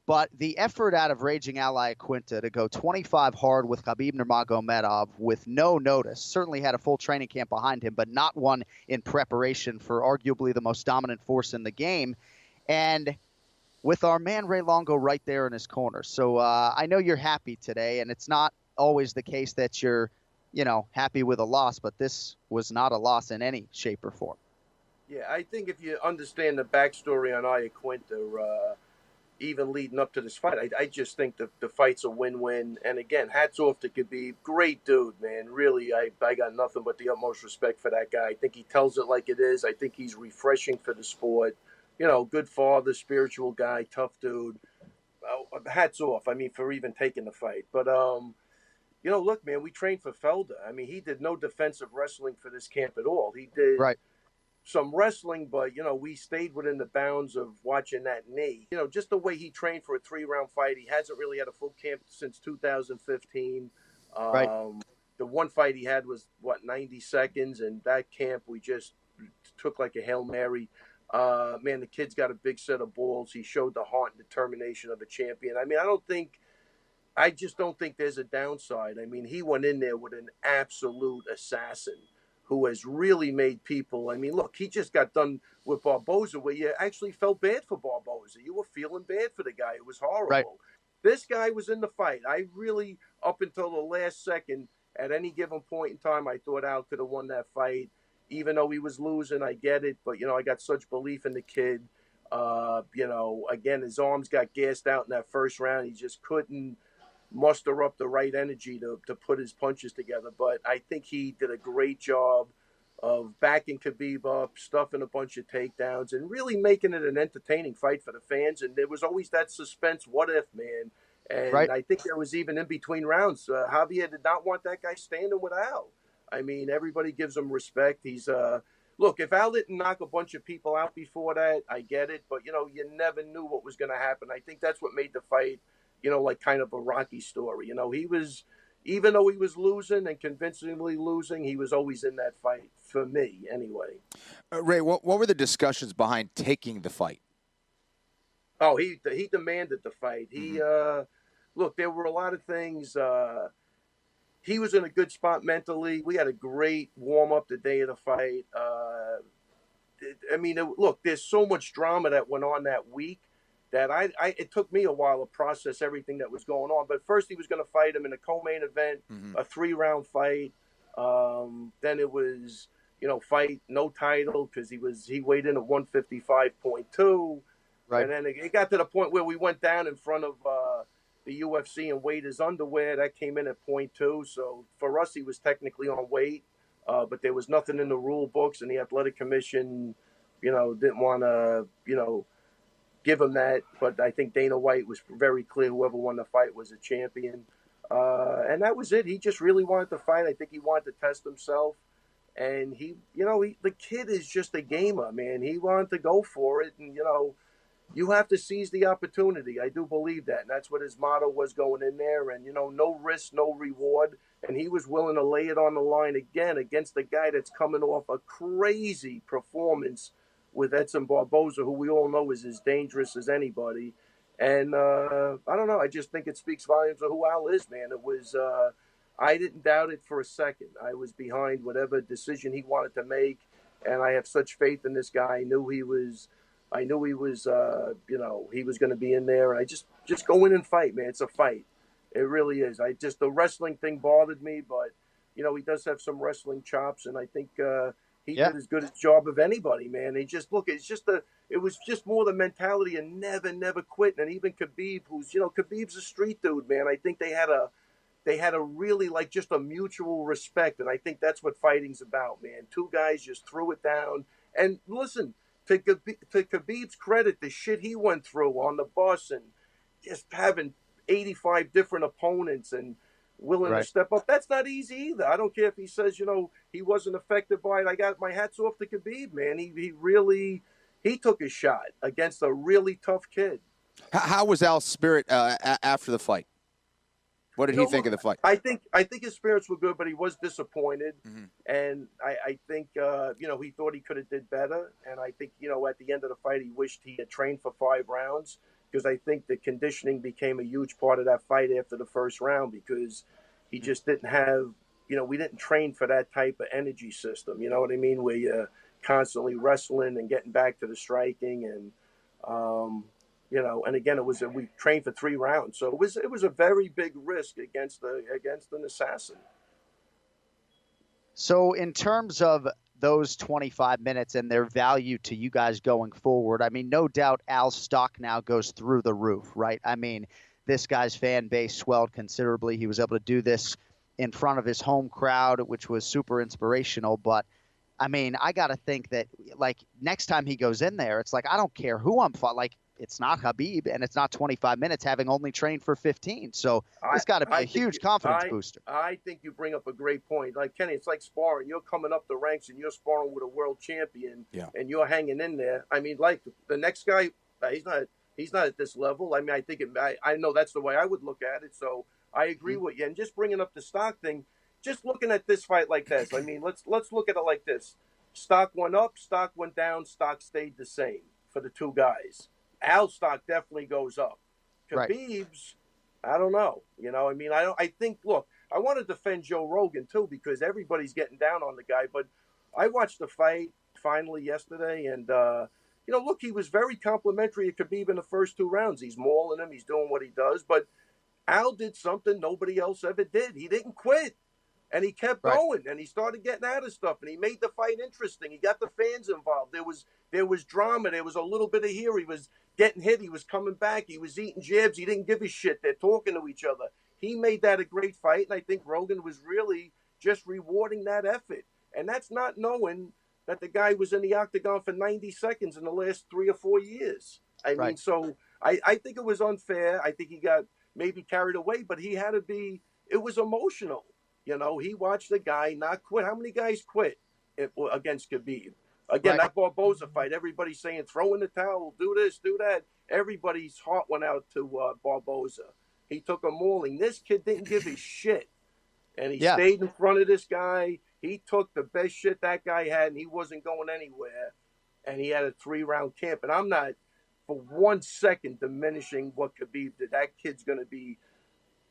But the effort out of Raging Ally Iaquinta to go 25 hard with Khabib Nurmagomedov with no notice, certainly had a full training camp behind him, but not one in preparation for arguably the most dominant force in the game. And with our man Ray Longo right there in his corner. So I know you're happy today, and it's not always the case that you're, happy with a loss, but this was not a loss in any shape or form. Yeah, I think if you understand the backstory on Iaquinta, even leading up to this fight, I just think the fight's a win-win. And again, hats off to Khabib. Great dude, man. Really, I got nothing but the utmost respect for that guy. I think he tells it like it is. I think he's refreshing for the sport. Good father, spiritual guy, tough dude. Hats off, for even taking the fight. But, look, man, we trained for Felder. He did no defensive wrestling for this camp at all. He did Right. some wrestling, but we stayed within the bounds of watching that knee. Just the way he trained for a 3-round fight. He hasn't really had a full camp since 2015. Right. The one fight he had was 90 seconds, and that camp we just took like a Hail Mary. Man, the kid's got a big set of balls. He showed the heart and determination of a champion. I just don't think there's a downside. He went in there with an absolute assassin who has really made people. Look, he just got done with Barboza, where you actually felt bad for Barboza. You were feeling bad for the guy. It was horrible. Right. This guy was in the fight. I really, up until the last second, at any given point in time, I thought Al could have won that fight. Even though he was losing, I get it. But, I got such belief in the kid. Again, his arms got gassed out in that first round. He just couldn't muster up the right energy to put his punches together. But I think he did a great job of backing Khabib up, stuffing a bunch of takedowns, and really making it an entertaining fight for the fans. And there was always that suspense, what if, man? And Right. I think there was even in between rounds, Javier did not want that guy standing with Al. Everybody gives him respect. He's look, if Al didn't knock a bunch of people out before that, I get it. But, you never knew what was going to happen. I think that's what made the fight, like kind of a Rocky story. He was, even though he was losing and convincingly losing, he was always in that fight, for me anyway. Ray, what were the discussions behind taking the fight? Oh, he demanded the fight. He look, there were a lot of things. He was in a good spot mentally. We had a great warm-up the day of the fight. Look, there's so much drama that went on that week that it took me a while to process everything that was going on. But first he was going to fight him in a co-main event, a 3-round fight. Then it was, fight, no title, because he weighed in at 155.2. Right. And then it got to the point where we went down in front of the UFC and weighed his underwear. That came in at 0.2. So for us, he was technically on weight, but there was nothing in the rule books, and the athletic commission, didn't want to, give him that. But I think Dana White was very clear whoever won the fight was a champion. And that was it. He just really wanted to fight. I think he wanted to test himself. And the kid is just a gamer, man. He wanted to go for it. And, you have to seize the opportunity. I do believe that. And that's what his motto was going in there. And, no risk, no reward. And he was willing to lay it on the line again against a guy that's coming off a crazy performance with Edson Barboza, who we all know is as dangerous as anybody. And I don't know. I just think it speaks volumes of who Al is, man. It was I didn't doubt it for a second. I was behind whatever decision he wanted to make. And I have such faith in this guy. I knew he was he was going to be in there. And I just go in and fight, man. It's a fight. It really is. The wrestling thing bothered me, but, he does have some wrestling chops. And I think he did as good a job of anybody, man. It was just more the mentality and never quit. And even Khabib, who's, Khabib's a street dude, man. I think they had a really just a mutual respect. And I think that's what fighting's about, man. Two guys just threw it down. And listen, to Khabib's credit, the shit he went through on the bus and just having 85 different opponents and willing to step up, that's not easy either. I don't care if he says, he wasn't affected by it. I got my hats off to Khabib, man. He really took his shot against a really tough kid. How was Al's spirit after the fight? What did he think of the fight? I think his spirits were good, but he was disappointed. And I think, he thought he could have did better. And I think, at the end of the fight, he wished he had trained for 5 rounds because I think the conditioning became a huge part of that fight after the first round, because he just didn't have, we didn't train for that type of energy system. You know what I mean? Where you're constantly wrestling and getting back to the striking, and and again, we trained for 3 rounds, so it was a very big risk against an assassin. So in terms of those 25 minutes and their value to you guys going forward, I mean, no doubt Al's stock now goes through the roof, right? I mean, this guy's fan base swelled considerably. He was able to do this in front of his home crowd, which was super inspirational. But I mean, I got to think that, like, next time he goes in there, it's like, I don't care who I'm fighting. Like, it's not Khabib, and it's not 25 minutes, having only trained for 15. So it's got to be a huge confidence booster. I think you bring up a great point. Like, Kenny, it's like sparring. You're coming up the ranks, and you're sparring with a world champion, and you're hanging in there. I mean, like, the next guy, he's not at this level. I mean, I know that's the way I would look at it. So I agree with you. And just bringing up the stock thing, just looking at this fight like this, I mean, let's look at it like this. Stock went up, stock went down, stock stayed the same for the two guys. Al's stock definitely goes up. Khabib's, I don't know. I mean, I think, look, I want to defend Joe Rogan too, because everybody's getting down on the guy. But I watched the fight finally yesterday, and, look, he was very complimentary of Khabib in the first 2 rounds. He's mauling him. He's doing what he does. But Al did something nobody else ever did. He didn't quit. And he kept going, and he started getting out of stuff, and he made the fight interesting. He got the fans involved. There was drama. There was a little bit of here. He was getting hit. He was coming back. He was eating jabs. He didn't give a shit. They're talking to each other. He made that a great fight, and I think Rogan was really just rewarding that effort. And that's not knowing that the guy was in the octagon for 90 seconds in the last 3 or 4 years. I mean, so I think it was unfair. I think he got maybe carried away, but he had to be – it was emotional. He watched the guy not quit. How many guys quit against Khabib? Again, that Barboza fight, everybody's saying, throw in the towel, do this, do that. Everybody's heart went out to Barboza. He took a mauling. This kid didn't give a shit. And he stayed in front of this guy. He took the best shit that guy had, and he wasn't going anywhere. And he had a 3-round camp. And I'm not for 1 second diminishing what Khabib did. That kid's going to be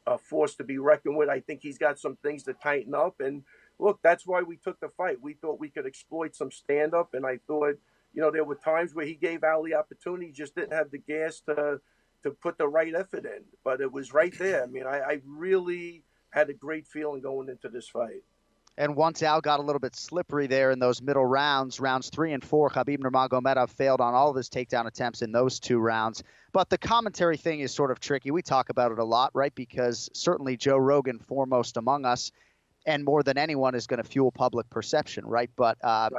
a force to be reckoned with. I think he's got some things to tighten up. And look, that's why we took the fight. We thought we could exploit some stand-up. And I thought, there were times where he gave Al the opportunity. He just didn't have the gas to put the right effort in. But it was right there. I mean, I really had a great feeling going into this fight. And once Al got a little bit slippery there in those middle rounds 3 and 4, Khabib Nurmagomedov failed on all of his takedown attempts in those 2 rounds. But the commentary thing is sort of tricky. We talk about it a lot, right? Because certainly Joe Rogan, foremost among us, and more than anyone, is going to fuel public perception, right? But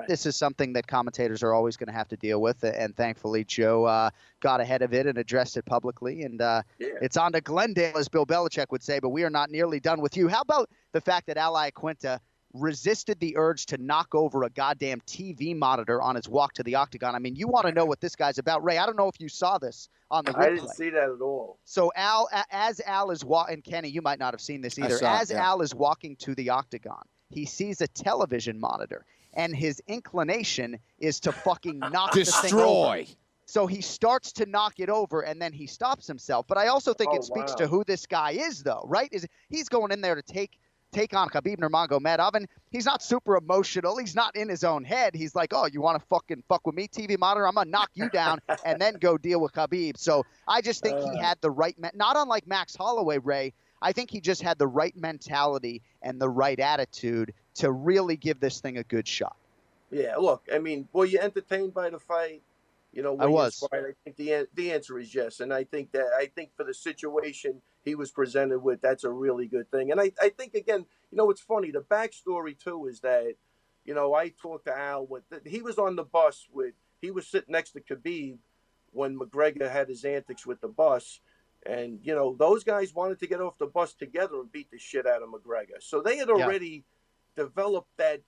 this is something that commentators are always going to have to deal with. And thankfully, Joe got ahead of it and addressed it publicly. And it's on to Glendale, as Bill Belichick would say, but we are not nearly done with you. How about the fact that Al Iaquinta resisted the urge to knock over a goddamn TV monitor on his walk to the octagon? I mean, you want to know what this guy's about. Ray, I don't know if you saw this on the replay. I didn't see that at all. So as Al is walking, and Kenny, you might not have seen this either. Al is walking to the octagon, he sees a television monitor, and his inclination is to fucking knock the thing over. So he starts to knock it over, and then he stops himself. But I also think it speaks to who this guy is, though, right? He's going in there to take on Khabib Nurmagomedov, and he's not super emotional. He's not in his own head. He's like, oh, you want to fucking fuck with me, TV monitor? I'm going to knock you down and then go deal with Khabib. So I just think he had the right not unlike Max Holloway, Ray. I think he just had the right mentality and the right attitude to really give this thing a good shot. Yeah, look, I mean, were you entertained by the fight? I was. I think the answer is yes. And I think for the situation he was presented with, that's a really good thing. And I think, again, it's funny. The backstory, too, is that, I talked to Al. He was on the bus he was sitting next to Khabib when McGregor had his antics with the bus. And, those guys wanted to get off the bus together and beat the shit out of McGregor. So they had already developed that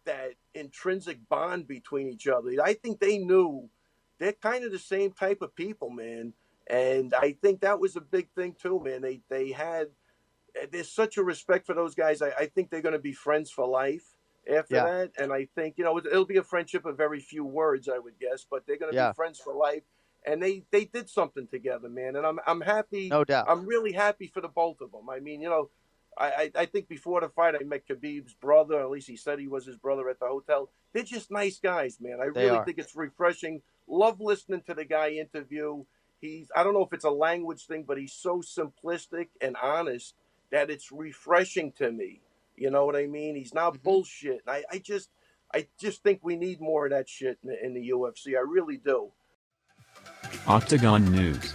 intrinsic bond between each other. I think they knew they're kind of the same type of people, man. And I think that was a big thing too, man. There's such a respect for those guys. I think they're going to be friends for life after that. And I think, it'll be a friendship of very few words, I would guess, but they're going to be friends for life. and they did something together, man. And I'm happy. No doubt. I'm really happy for the both of them. I mean, you know, I think before the fight I met Khabib's brother, or at least he said he was his brother at the hotel. They're just nice guys, man. I really think it's refreshing. Love listening to the guy interview. I don't know if it's a language thing, but he's so simplistic and honest that it's refreshing to me. You know what I mean? He's not bullshit. I just think we need more of that shit in the UFC. I really do. Octagon News.